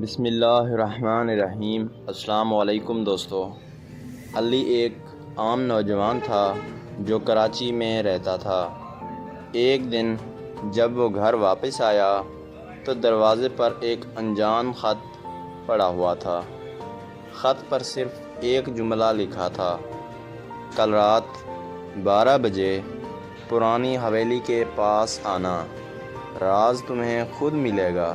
بسم اللہ الرحمن الرحیم۔ السلام علیکم دوستو۔ علی ایک عام نوجوان تھا جو کراچی میں رہتا تھا۔ ایک دن جب وہ گھر واپس آیا تو دروازے پر ایک انجان خط پڑا ہوا تھا۔ خط پر صرف ایک جملہ لکھا تھا: کل رات 12 بجے پرانی حویلی کے پاس آنا، راز تمہیں خود ملے گا۔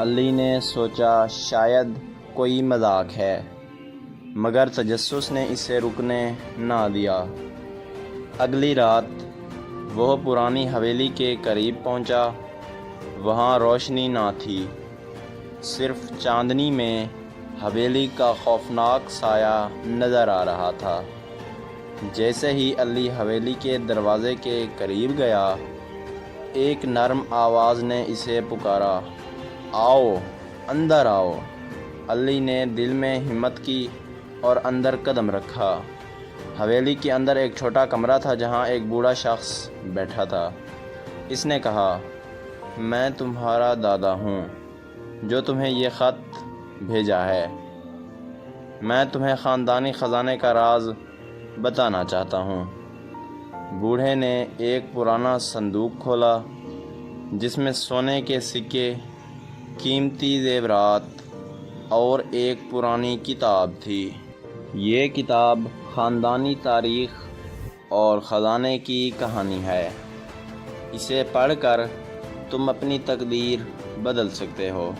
علی نے سوچا شاید کوئی مذاق ہے، مگر تجسس نے اسے رکنے نہ دیا۔ اگلی رات وہ پرانی حویلی کے قریب پہنچا۔ وہاں روشنی نہ تھی، صرف چاندنی میں حویلی کا خوفناک سایہ نظر آ رہا تھا۔ جیسے ہی علی حویلی کے دروازے کے قریب گیا، ایک نرم آواز نے اسے پکارا: آؤ، اندر آؤ۔ علی نے دل میں ہمت کی اور اندر قدم رکھا۔ حویلی کے اندر ایک چھوٹا کمرہ تھا جہاں ایک بوڑھا شخص بیٹھا تھا۔ اس نے کہا: میں تمہارا دادا ہوں جو تمہیں یہ خط بھیجا ہے۔ میں تمہیں خاندانی خزانے کا راز بتانا چاہتا ہوں۔ بوڑھے نے ایک پرانا صندوق کھولا جس میں سونے کے سکے، قیمتی زیورات اور ایک پرانی کتاب تھی۔ یہ کتاب خاندانی تاریخ اور خزانے کی کہانی ہے۔ اسے پڑھ کر تم اپنی تقدیر بدل سکتے ہو۔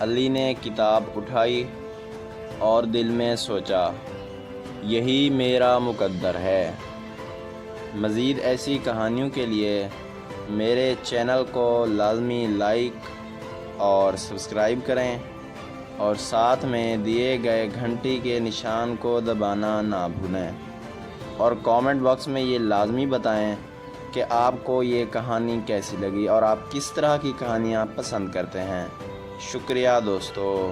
علی نے کتاب اٹھائی اور دل میں سوچا، یہی میرا مقدر ہے۔ مزید ایسی کہانیوں کے لیے میرے چینل کو لازمی لائک اور سبسکرائب کریں، اور ساتھ میں دیے گئے گھنٹی کے نشان کو دبانا نہ بھولیں، اور کامنٹ باکس میں یہ لازمی بتائیں کہ آپ کو یہ کہانی کیسی لگی اور آپ کس طرح کی کہانیاں پسند کرتے ہیں۔ شکریہ دوستو۔